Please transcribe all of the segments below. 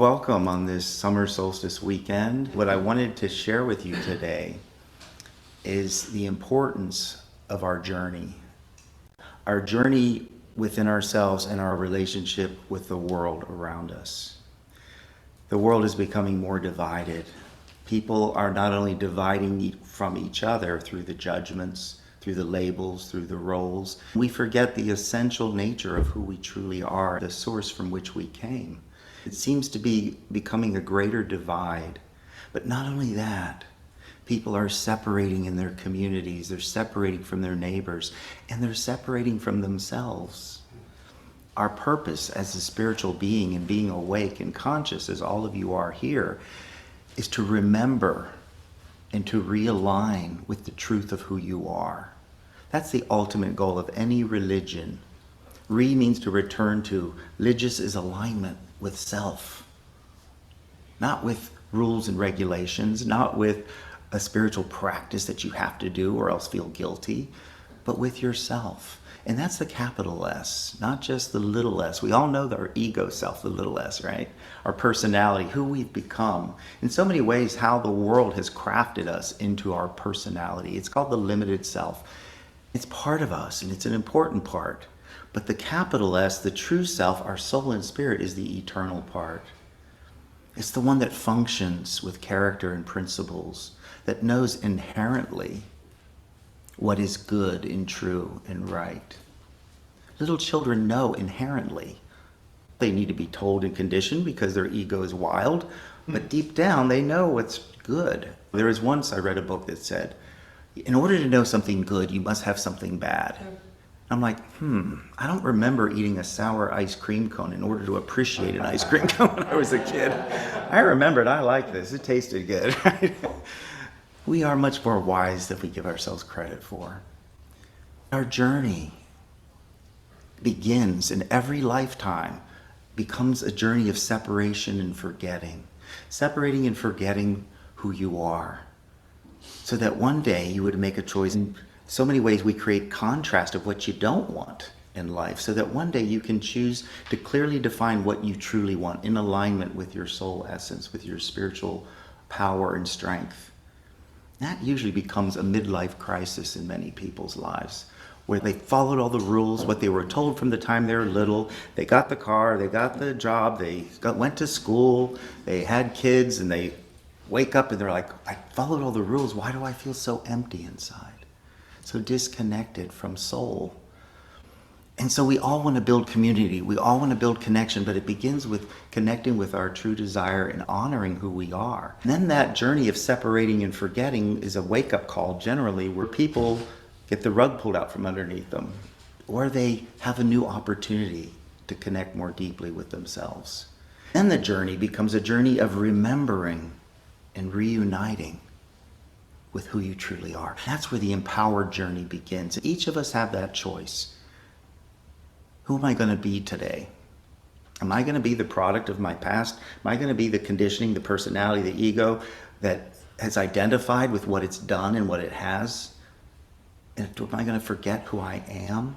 Welcome on this Summer Solstice weekend. What I wanted to share with you today is the importance of our journey within ourselves and our relationship with the world around us. The world is becoming more divided. People are not only dividing from each other through the judgments, through the labels, through the roles. We forget the essential nature of who we truly are, the source from which we came. It seems to be becoming a greater divide. But not only that, people are separating in their communities, they're separating from their neighbors, and they're separating from themselves. Our purpose as a spiritual being and being awake and conscious, as all of you are here, is to remember and to realign with the truth of who you are. That's the ultimate goal of any religion. Re means to return to. Religious is alignment with self. Not with rules and regulations, not with a spiritual practice that you have to do or else feel guilty, but with yourself. And that's the capital S, not just the little s. We all know that our ego self, the little s, right? Our personality, who we've become. In so many ways, how the world has crafted us into our personality. It's called the limited self. It's part of us, and it's an important part. But the capital S, the true self, our soul and spirit, is the eternal part. It's the one that functions with character and principles, that knows inherently what is good and true and right. Little children know inherently. They need to be told and conditioned because their ego is wild, but deep down they know what's good. There was once I read a book that said, in order to know something good, you must have something bad. I'm like, I don't remember eating a sour ice cream cone in order to appreciate an ice cream cone when I was a kid. I remembered, I like this, it tasted good, right? We are much more wise than we give ourselves credit for. Our journey begins in every lifetime, becomes a journey of separation and forgetting. Separating and forgetting who you are. So that one day you would make a choice. In so many ways we create contrast of what you don't want in life, so that one day you can choose to clearly define what you truly want in alignment with your soul essence, with your spiritual power and strength. That usually becomes a midlife crisis in many people's lives, where they followed all the rules, what they were told from the time they were little. They got the car, they got the job, went to school, they had kids, and they wake up and they're like, I followed all the rules. Why do I feel so empty inside? So disconnected from soul. And so we all want to build community. We all want to build connection, but it begins with connecting with our true desire and honoring who we are. And then that journey of separating and forgetting is a wake-up call generally, where people get the rug pulled out from underneath them, or they have a new opportunity to connect more deeply with themselves. Then the journey becomes a journey of remembering and reuniting with who you truly are. That's where the empowered journey begins. Each of us have that choice. Who am I going to be today? Am I going to be the product of my past? Am I going to be the conditioning, the personality, the ego that has identified with what it's done and what it has? And am I going to forget who I am?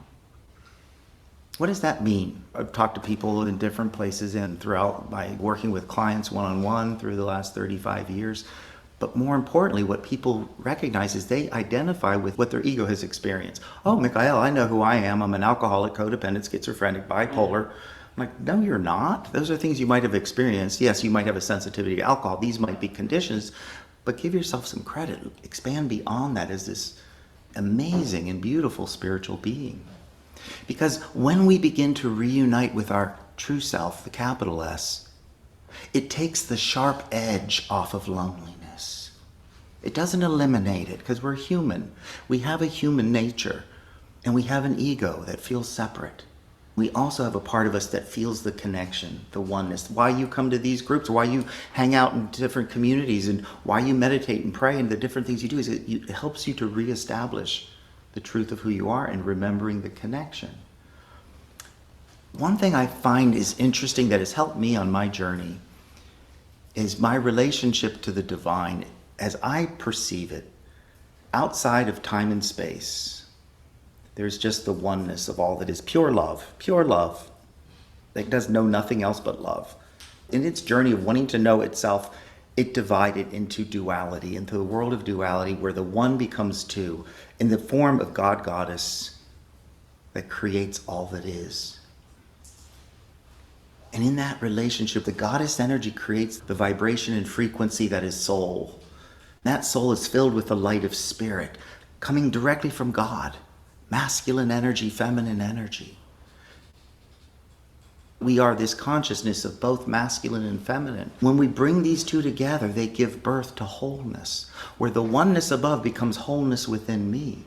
What does that mean? I've talked to people in different places and throughout my working with clients one-on-one through the last 35 years. But more importantly, what people recognize is they identify with what their ego has experienced. Oh, Michaiel, I know who I am. I'm an alcoholic, codependent, schizophrenic, bipolar. I'm like, no, you're not. Those are things you might have experienced. Yes, you might have a sensitivity to alcohol. These might be conditions, but give yourself some credit. Expand beyond that as this amazing and beautiful spiritual being. Because when we begin to reunite with our true self, the capital S, it takes the sharp edge off of loneliness. It doesn't eliminate it, because we're human. We have a human nature, and we have an ego that feels separate. We also have a part of us that feels the connection, the oneness. Why you come to these groups, why you hang out in different communities, and why you meditate and pray and the different things you do is it helps you to reestablish the truth of who you are and remembering the connection. One thing I find is interesting that has helped me on my journey is my relationship to the divine as I perceive it outside of time and space. There's just the oneness of all that is pure love that does know nothing else but love. In its journey of wanting to know itself, it divided into duality, into the world of duality where the one becomes two in the form of God, goddess that creates all that is. And in that relationship, the goddess energy creates the vibration and frequency that is soul. That soul is filled with the light of spirit, coming directly from God. Masculine energy, feminine energy. We are this consciousness of both masculine and feminine. When we bring these two together, they give birth to wholeness, where the oneness above becomes wholeness within me.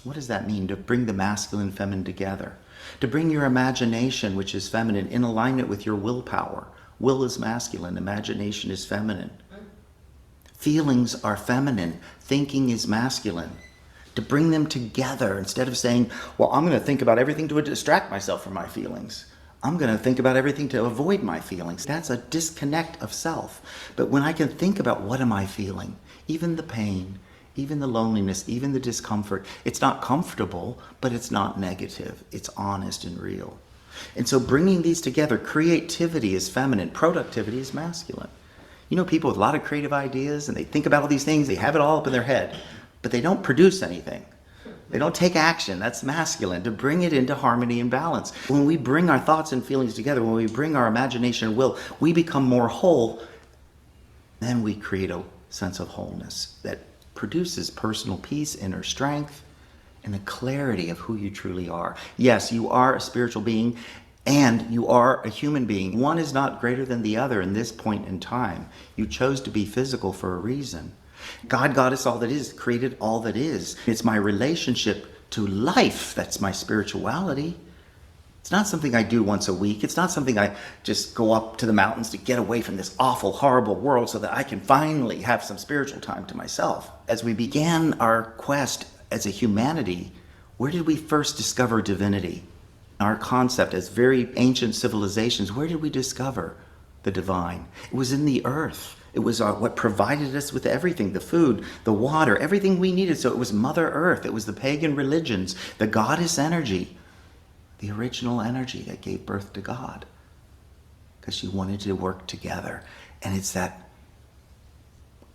What does that mean, to bring the masculine and feminine together? To bring your imagination, which is feminine, in alignment with your willpower. Will is masculine, imagination is feminine. Feelings are feminine, thinking is masculine. To bring them together instead of saying, well, I'm going to think about everything to distract myself from my feelings. I'm going to think about everything to avoid my feelings. That's a disconnect of self. But when I can think about what am I feeling, even the pain, even the loneliness, even the discomfort, it's not comfortable, but it's not negative. It's honest and real. And so bringing these together, creativity is feminine, productivity is masculine. You know, people with a lot of creative ideas and they think about all these things, they have it all up in their head, but they don't produce anything. They don't take action. That's masculine, to bring it into harmony and balance. When we bring our thoughts and feelings together, when we bring our imagination and will, we become more whole. Then we create a sense of wholeness that produces personal peace, inner strength, and a clarity of who you truly are. Yes, you are a spiritual being and you are a human being. One is not greater than the other in this point in time. You chose to be physical for a reason. God, goddess, all that is, created all that is. It's my relationship to life that's my spirituality. It's not something I do once a week. It's not something I just go up to the mountains to get away from this awful, horrible world so that I can finally have some spiritual time to myself. As we began our quest as a humanity, where did we first discover divinity? Our concept as very ancient civilizations, where did we discover the divine? It was in the earth. It was what provided us with everything, the food, the water, everything we needed. So it was Mother Earth. It was the pagan religions, the goddess energy, the original energy that gave birth to God, because she wanted to work together. And it's that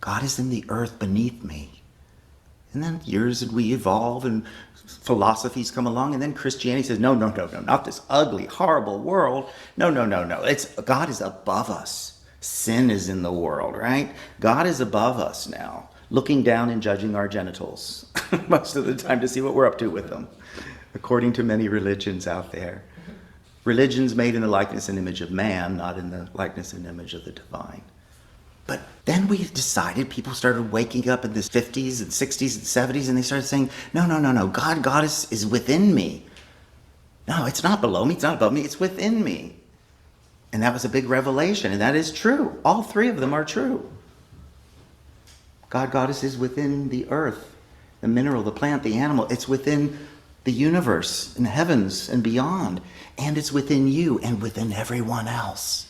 God is in the earth beneath me. And then years and we evolve and philosophies come along, and then Christianity says, no, not this ugly, horrible world. No. God is above us. Sin is in the world, right? God is above us now, looking down and judging our genitals most of the time to see what we're up to with them, according to many religions out there. Religions made in the likeness and image of man, not in the likeness and image of the divine. But then we decided, people started waking up in the 50s and 60s and 70s, and they started saying, no, God, goddess is within me. No, it's not below me, it's not above me, it's within me. And that was a big revelation, and that is true. All three of them are true. God, goddess is within the earth, the mineral, the plant, the animal. It's within the universe and the heavens and beyond. And it's within you and within everyone else.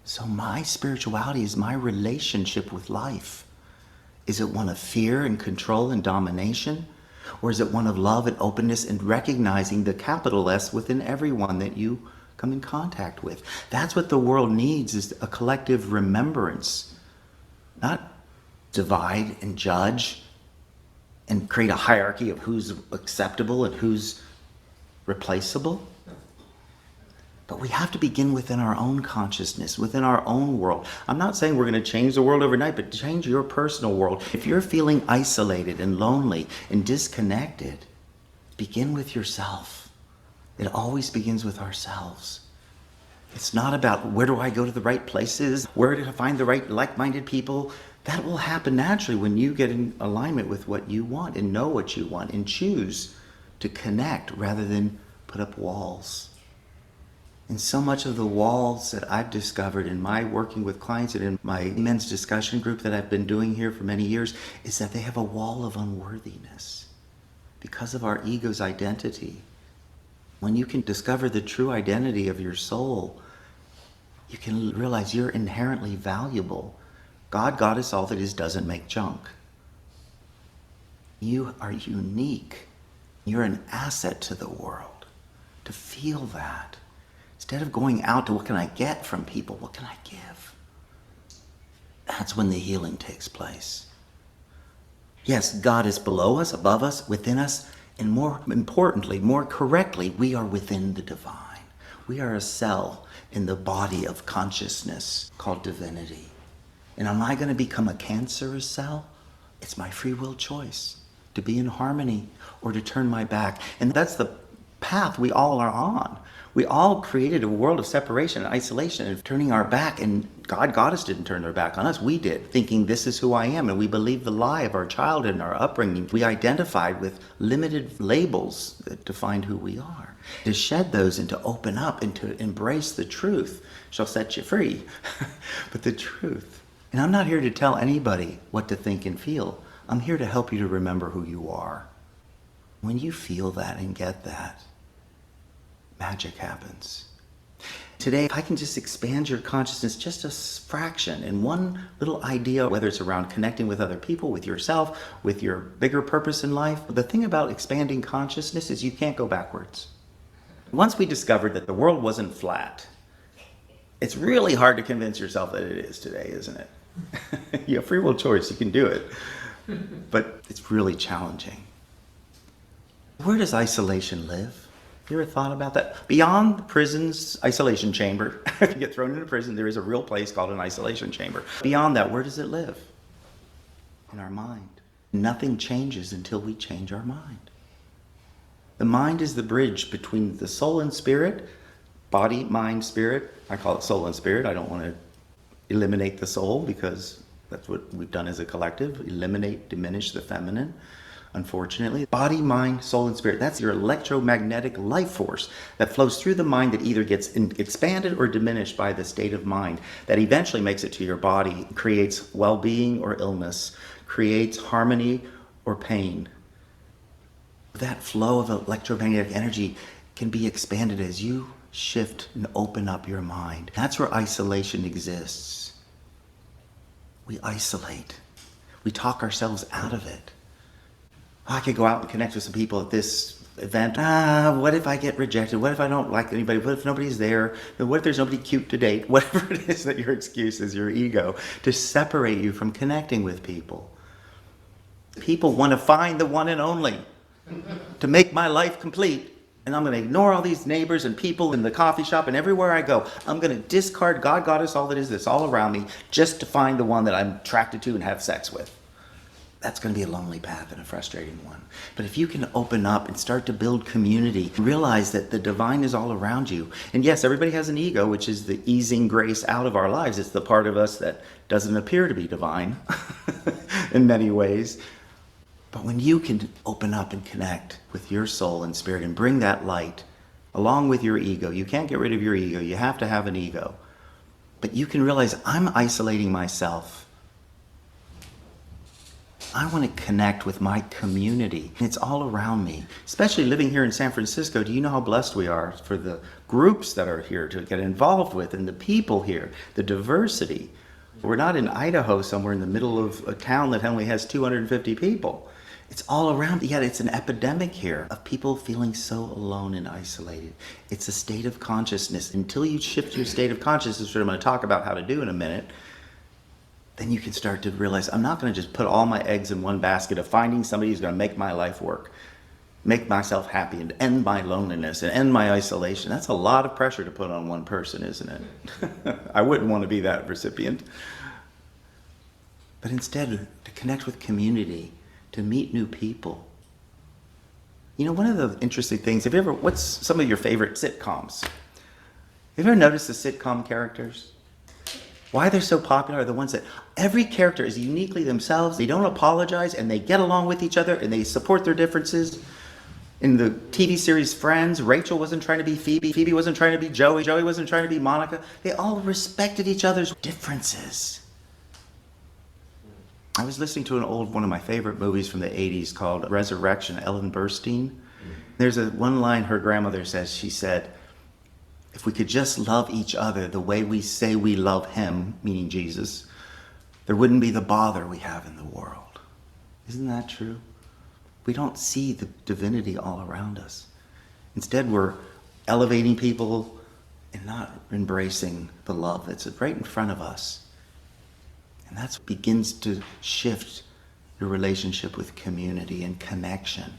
So my spirituality is my relationship with life. Is it one of fear and control and domination? Or is it one of love and openness and recognizing the capital S within everyone that you come in contact with? That's what the world needs, is a collective remembrance. Not divide and judge and create a hierarchy of who's acceptable and who's replaceable. But we have to begin within our own consciousness, within our own world. I'm not saying we're going to change the world overnight, but change your personal world. If you're feeling isolated and lonely and disconnected, begin with yourself. It always begins with ourselves. It's not about where do I go to the right places, where do I find the right like-minded people. That will happen naturally when you get in alignment with what you want and know what you want and choose to connect rather than put up walls. And so much of the walls that I've discovered in my working with clients and in my men's discussion group that I've been doing here for many years is that they have a wall of unworthiness because of our ego's identity. When you can discover the true identity of your soul, you can realize you're inherently valuable. God, goddess, all that is, doesn't make junk. You are unique. You're an asset to the world. To feel that, Instead of going out to what can I get from people, what can I give? That's when the healing takes place. Yes, God is below us, above us, within us, and more importantly, more correctly, we are within the divine. We are a cell in the body of consciousness called divinity. And am I going to become a cancerous cell? It's my free will choice to be in harmony or to turn my back. And that's the path we all are on. We all created a world of separation and isolation and turning our back, and Goddess didn't turn their back on us. We did, thinking this is who I am, and we believed the lie of our childhood and our upbringing. We identified with limited labels that defined who we are. To shed those and to open up and to embrace the truth shall set you free. But the truth. And I'm not here to tell anybody what to think and feel. I'm here to help you to remember who you are. When you feel that and get that, magic happens. Today, if I can just expand your consciousness just a fraction in one little idea, whether it's around connecting with other people, with yourself, with your bigger purpose in life, the thing about expanding consciousness is you can't go backwards. Once we discovered that the world wasn't flat, it's really hard to convince yourself that it is today, isn't it? You have free will choice, you can do it. But it's really challenging. Where does isolation live? You ever thought about that? Beyond the prison's isolation chamber, if you get thrown into prison, there is a real place called an isolation chamber. Beyond that, where does it live? In our mind. Nothing changes until we change our mind. The mind is the bridge between the soul and spirit, body, mind, spirit. I call it soul and spirit. I don't want to eliminate the soul because that's what we've done as a collective. Eliminate, diminish the feminine. Unfortunately, body, mind, soul, and spirit, that's your electromagnetic life force that flows through the mind that either gets expanded or diminished by the state of mind that eventually makes it to your body, creates well-being or illness, creates harmony or pain. That flow of electromagnetic energy can be expanded as you shift and open up your mind. That's where isolation exists. We isolate. We talk ourselves out of it. I could go out and connect with some people at this event. What if I get rejected? What if I don't like anybody? What if nobody's there? What if there's nobody cute to date? Whatever it is that your excuse is, your ego, to separate you from connecting with people. People want to find the one and only to make my life complete. And I'm going to ignore all these neighbors and people in the coffee shop and everywhere I go. I'm going to discard God, Goddess, all that is this all around me just to find the one that I'm attracted to and have sex with. That's going to be a lonely path and a frustrating one. But if you can open up and start to build community, realize that the divine is all around you. And yes, everybody has an ego, which is the easing grace out of our lives. It's the part of us that doesn't appear to be divine in many ways. But when you can open up and connect with your soul and spirit and bring that light along with your ego, you can't get rid of your ego. You have to have an ego. But you can realize I'm isolating myself. I want to connect with my community. It's all around me. Especially living here in San Francisco, do you know how blessed we are for the groups that are here to get involved with and the people here, the diversity. We're not in Idaho somewhere in the middle of a town that only has 250 people. It's all around, yet it's an epidemic here of people feeling so alone and isolated. It's a state of consciousness. Until you shift your state of consciousness, which I'm going to talk about how to do in a minute, then you can start to realize I'm not going to just put all my eggs in one basket of finding somebody who's going to make my life work, make myself happy, and end my loneliness and end my isolation. That's a lot of pressure to put on one person, isn't it? I wouldn't want to be that recipient. But instead, to connect with community, to meet new people. You know, one of the interesting things, what's some of your favorite sitcoms? Have you ever noticed the sitcom characters? Why they're so popular are the ones that every character is uniquely themselves. They don't apologize and they get along with each other and they support their differences. In the TV series Friends, Rachel wasn't trying to be Phoebe. Phoebe wasn't trying to be Joey. Joey wasn't trying to be Monica. They all respected each other's differences. I was listening to one of my favorite movies from the 80s called Resurrection, Ellen Burstyn. There's one line her grandmother says. She said, if we could just love each other the way we say we love him, meaning Jesus, there wouldn't be the bother we have in the world. Isn't that true? We don't see the divinity all around us. Instead, we're elevating people and not embracing the love that's right in front of us. And that's what begins to shift your relationship with community and connection.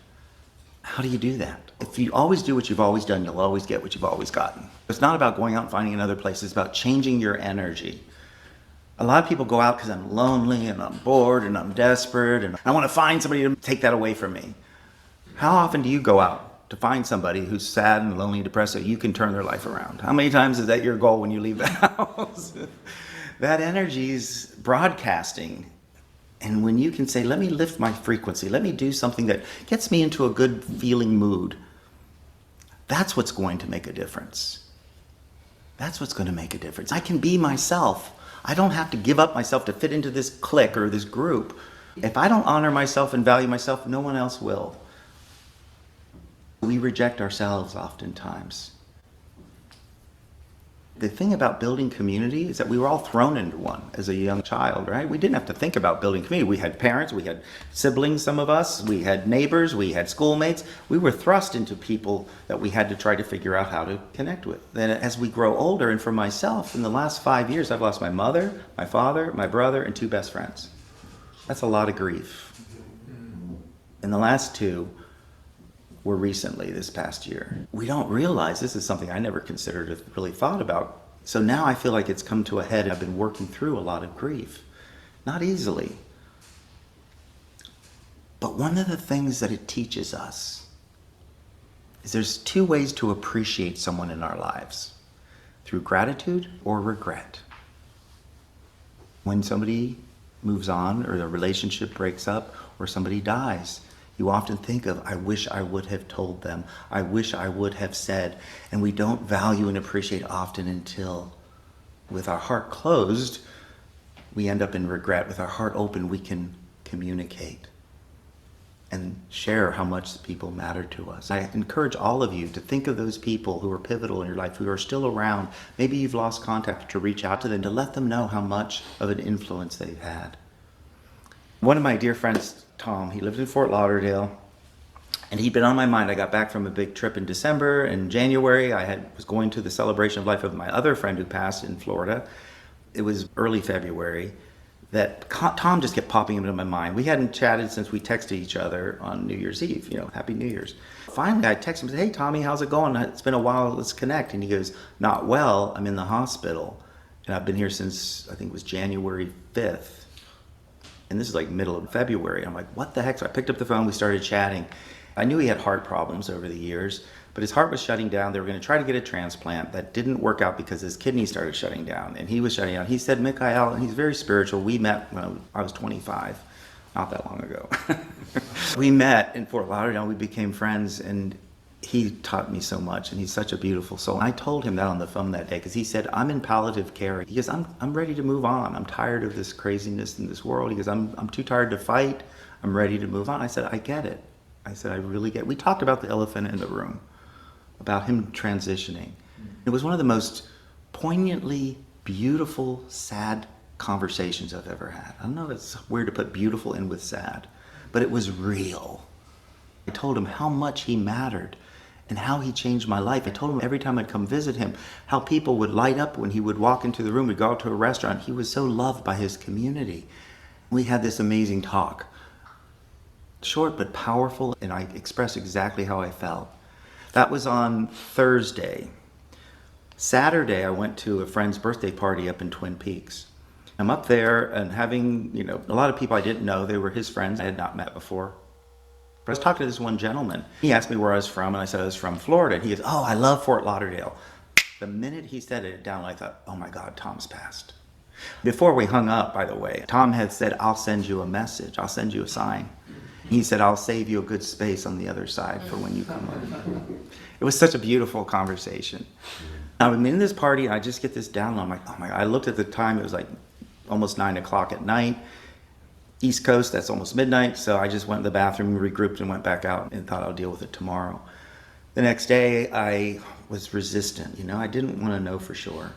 How do you do that? If you always do what you've always done, you'll always get what you've always gotten. It's not about going out and finding another place. It's about changing your energy. A lot of people go out because I'm lonely and I'm bored and I'm desperate and I want to find somebody to take that away from me. How often do you go out to find somebody who's sad and lonely and depressed so you can turn their life around? How many times is that your goal when you leave the house? That energy is broadcasting. And when you can say, let me lift my frequency, let me do something that gets me into a good feeling mood, that's what's going to make a difference. That's what's going to make a difference. I can be myself. I don't have to give up myself to fit into this clique or this group. If I don't honor myself and value myself, no one else will. We reject ourselves oftentimes. The thing about building community is that we were all thrown into one as a young child, right? We didn't have to think about building community. We had parents, we had siblings, some of us, we had neighbors, we had schoolmates. We were thrust into people that we had to try to figure out how to connect with. Then as we grow older, and for myself, in the last 5 years, I've lost my mother, my father, my brother, and 2 best friends. That's a lot of grief. And the last 2 were recently, this past year. We don't realize this is something I never considered or really thought about. So now I feel like it's come to a head. I've been working through a lot of grief. Not easily. But one of the things that it teaches us is there's 2 ways to appreciate someone in our lives. Through gratitude or regret. When somebody moves on or the relationship breaks up or somebody dies, you often think of, I wish I would have told them. I wish I would have said. And we don't value and appreciate often until, with our heart closed, we end up in regret. With our heart open, we can communicate and share how much people matter to us. I encourage all of you to think of those people who are pivotal in your life, who are still around. Maybe you've lost contact, to reach out to them, to let them know how much of an influence they've had. One of my dear friends, Tom, he lived in Fort Lauderdale, and he'd been on my mind. I got back from a big trip in December. In January, was going to the celebration of life of my other friend who passed in Florida. It was early February that Tom just kept popping into my mind. We hadn't chatted since we texted each other on New Year's Eve, Happy New Year's. Finally, I texted him and said, hey, Tommy, how's it going? It's been a while, let's connect. And he goes, not well, I'm in the hospital. And I've been here since, I think it was January 5th. And this is like middle of February. I'm like, what the heck? So I picked up the phone, we started chatting. I knew he had heart problems over the years, but his heart was shutting down. They were going to try to get a transplant. That didn't work out because his kidney started shutting down, and he was shutting down. He said, Michaiel, and he's very spiritual. We met when I was 25, not that long ago. We met in Fort Lauderdale. We became friends, and he taught me so much, and he's such a beautiful soul. And I told him that on the phone that day because he said, I'm in palliative care. He goes, I'm ready to move on. I'm tired of this craziness in this world. He goes, I'm too tired to fight. I'm ready to move on. I said, I get it. I said, I really get it. We talked about the elephant in the room, about him transitioning. It was one of the most poignantly beautiful, sad conversations I've ever had. I don't know if it's weird to put beautiful in with sad, but it was real. I told him how much he mattered and how he changed my life. I told him every time I'd come visit him, how people would light up when he would walk into the room. We'd go out to a restaurant. He was so loved by his community. We had this amazing talk. Short but powerful, and I expressed exactly how I felt. That was on Thursday. Saturday, I went to a friend's birthday party up in Twin Peaks. I'm up there and having, a lot of people I didn't know. They were his friends I had not met before. I was talking to this one gentleman. He asked me where I was from, and I said I was from Florida. And he goes, oh, I love Fort Lauderdale. The minute he said it down, I thought, oh my God, Tom's passed. Before we hung up, by the way, Tom had said, I'll send you a message. I'll send you a sign. He said, I'll save you a good space on the other side for when you come over. It was such a beautiful conversation. I'm in this party, and I just get this down. I'm like, oh my God. I looked at the time. It was like almost 9 o'clock at night. East Coast, that's almost midnight. So I just went to the bathroom, regrouped, and went back out and thought I'll deal with it tomorrow. The next day, I was resistant. I didn't want to know for sure.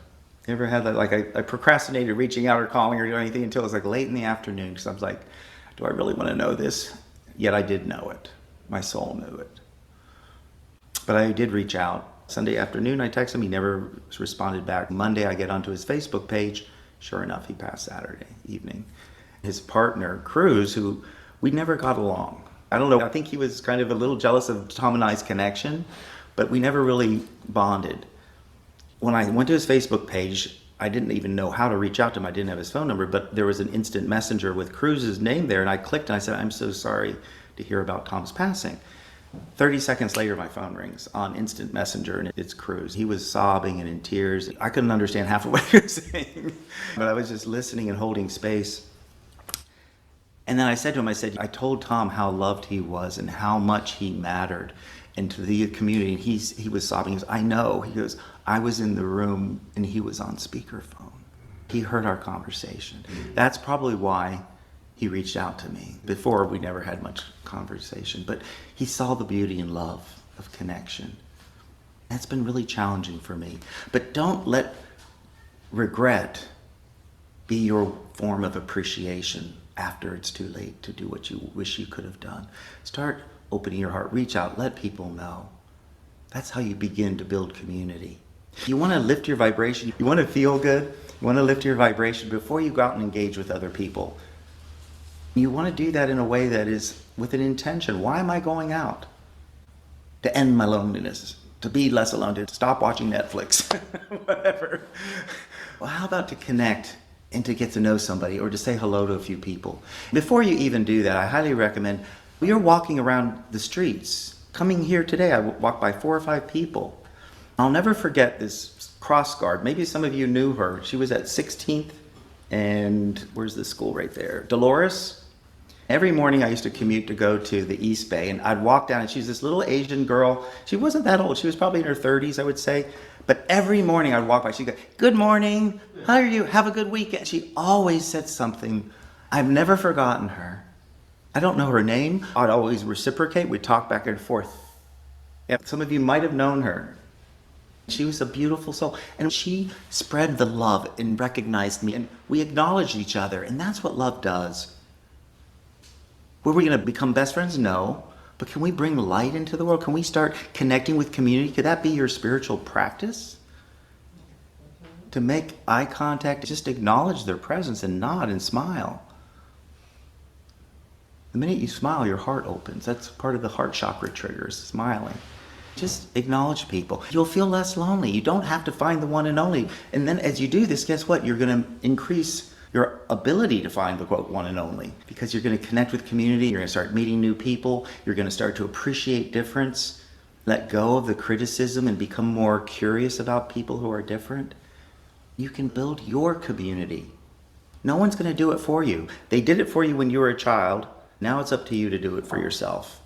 You ever had that? Like I procrastinated reaching out or calling or doing anything until it was like late in the afternoon. Because I was like, do I really want to know this? Yet I did know it. My soul knew it. But I did reach out. Sunday afternoon, I text him. He never responded back. Monday, I get onto his Facebook page. Sure enough, he passed Saturday evening. His partner, Cruz, who we never got along. I don't know. I think he was kind of a little jealous of Tom and I's connection, but we never really bonded. When I went to his Facebook page, I didn't even know how to reach out to him. I didn't have his phone number, but there was an instant messenger with Cruz's name there, and I clicked and I said, I'm so sorry to hear about Tom's passing. 30 seconds later, my phone rings on instant messenger, and it's Cruz. He was sobbing and in tears. I couldn't understand half of what he was saying, but I was just listening and holding space. And then I said to him, I told Tom how loved he was and how much he mattered and to the community. And he was sobbing. He goes, I know. He goes, I was in the room and he was on speakerphone. He heard our conversation. That's probably why he reached out to me. Before, we never had much conversation, but he saw the beauty and love of connection. That's been really challenging for me. But don't let regret be your form of appreciation after it's too late to do what you wish you could have done. Start opening your heart, reach out, let people know. That's how you begin to build community. You want to lift your vibration, you want to feel good, you want to lift your vibration before you go out and engage with other people. You want to do that in a way that is with an intention. Why am I going out? To end my loneliness, to be less alone, to stop watching Netflix, whatever. Well, how about to connect and to get to know somebody or to say hello to a few people? Before you even do that, I highly recommend, when you're walking around the streets, coming here today, I walked by 4 or 5 people. I'll never forget this cross guard. Maybe some of you knew her. She was at 16th and where's the school right there? Dolores. Every morning I used to commute to go to the East Bay, and I'd walk down, and she's this little Asian girl. She wasn't that old. She was probably in her 30s, I would say. But every morning I'd walk by, she'd go, good morning, how are you? Have a good weekend. She always said something. I've never forgotten her. I don't know her name. I'd always reciprocate. We'd talk back and forth. Yeah, some of you might have known her. She was a beautiful soul. And she spread the love and recognized me. And we acknowledged each other. And that's what love does. Were we going to become best friends? No. But can we bring light into the world? Can we start connecting with community? Could that be your spiritual practice? To make eye contact, just acknowledge their presence and nod and smile. The minute you smile, your heart opens. That's part of the heart chakra triggers, smiling. Just acknowledge people. You'll feel less lonely. You don't have to find the one and only. And then as you do this, guess what? You're going to increase your ability to find the quote one and only, because you're going to connect with community. You're going to start meeting new people. You're going to start to appreciate difference, let go of the criticism and become more curious about people who are different. You can build your community. No one's going to do it for you. They did it for you when you were a child. Now it's up to you to do it for yourself.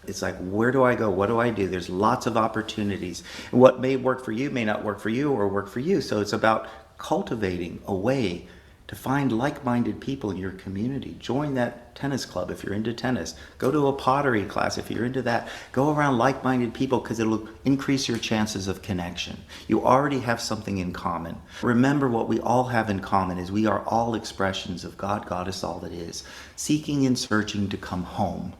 It's like, where do I go? What do I do? There's lots of opportunities. And what may work for you may not work for you or work for you. So it's about cultivating a way to find like-minded people in your community. Join that tennis club if you're into tennis. Go to a pottery class if you're into that. Go around like-minded people because it'll increase your chances of connection. You already have something in common. Remember, what we all have in common is we are all expressions of God, Goddess, all that is, seeking and searching to come home.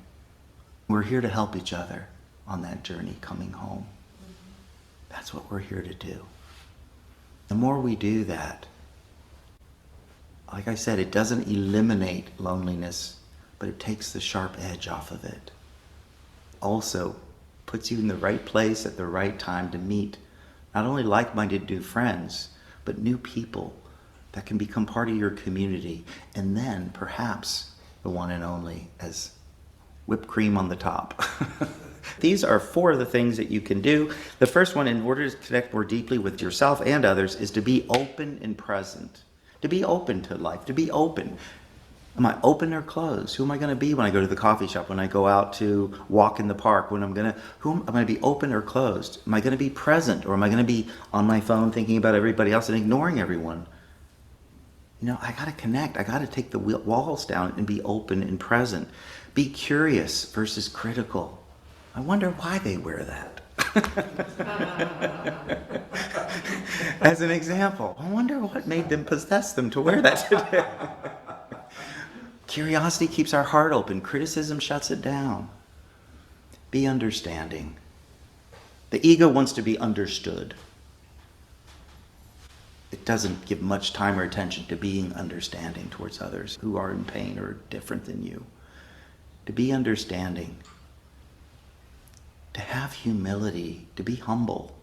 We're here to help each other on that journey coming home. That's what we're here to do. The more we do that, like I said, it doesn't eliminate loneliness, but it takes the sharp edge off of it. Also, puts you in the right place at the right time to meet not only like-minded new friends, but new people that can become part of your community, and then perhaps the one and only as whipped cream on the top. These are 4 of the things that you can do. The first one, in order to connect more deeply with yourself and others, is to be open and present. To be open to life, to be open. Am I open or closed? Who am I going to be when I go to the coffee shop, when I go out to walk in the park, am I going to be open or closed? Am I going to be present, or am I going to be on my phone thinking about everybody else and ignoring everyone? You know, I got to connect. I got to take the walls down and be open and present. Be curious versus critical. I wonder why they wear that. As an example, I wonder what made them possess them to wear that today. Curiosity keeps our heart open. Criticism shuts it down. Be understanding. The ego wants to be understood. It doesn't give much time or attention to being understanding towards others who are in pain or different than you. To be understanding. To have humility. To be humble.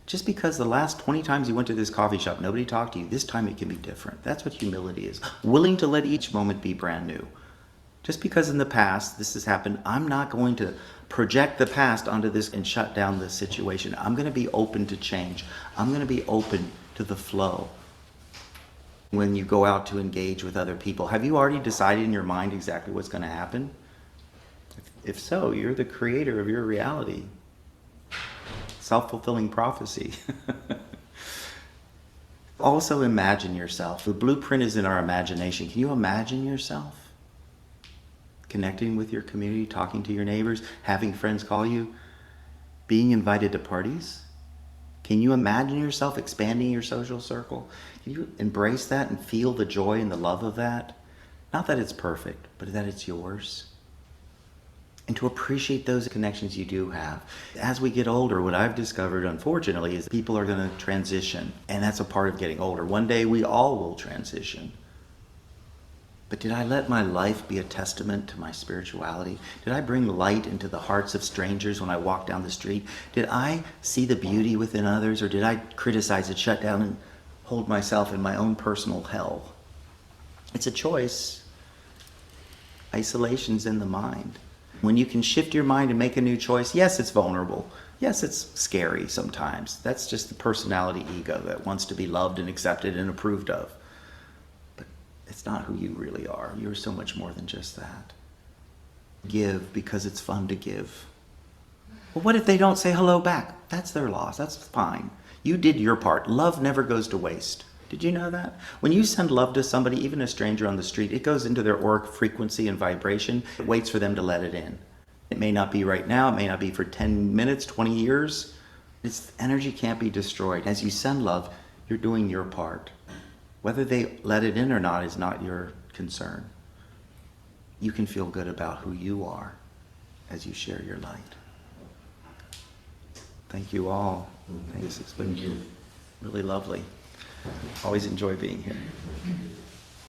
Just because the last 20 times you went to this coffee shop, nobody talked to you, this time it can be different. That's what humility is. Willing to let each moment be brand new. Just because in the past this has happened, I'm not going to project the past onto this and shut down this situation. I'm going to be open to change. I'm going to be open to the flow. When you go out to engage with other people, have you already decided in your mind exactly what's going to happen? If so, you're the creator of your reality. Self-fulfilling prophecy. Also imagine yourself. The blueprint is in our imagination. Can you imagine yourself connecting with your community, talking to your neighbors, having friends call you, being invited to parties? Can you imagine yourself expanding your social circle? Can you embrace that and feel the joy and the love of that? Not that it's perfect, but that it's yours. And to appreciate those connections you do have. As we get older, what I've discovered, unfortunately, is people are going to transition. And that's a part of getting older. One day we all will transition. But did I let my life be a testament to my spirituality? Did I bring light into the hearts of strangers when I walked down the street? Did I see the beauty within others, or did I criticize it, shut down, and hold myself in my own personal hell? It's a choice. Isolation's in the mind. When you can shift your mind and make a new choice, yes, it's vulnerable. Yes, it's scary sometimes. That's just the personality ego that wants to be loved and accepted and approved of. It's not who you really are. You're so much more than just that. Give because it's fun to give. Well, what if they don't say hello back? That's their loss. That's fine. You did your part. Love never goes to waste. Did you know that? When you send love to somebody, even a stranger on the street, it goes into their auric frequency and vibration. It waits for them to let it in. It may not be right now. It may not be for 10 minutes, 20 years. Its energy can't be destroyed. As you send love, you're doing your part. Whether they let it in or not is not your concern. You can feel good about who you are as you share your light. Thank you all. This has been really lovely. Always enjoy being here.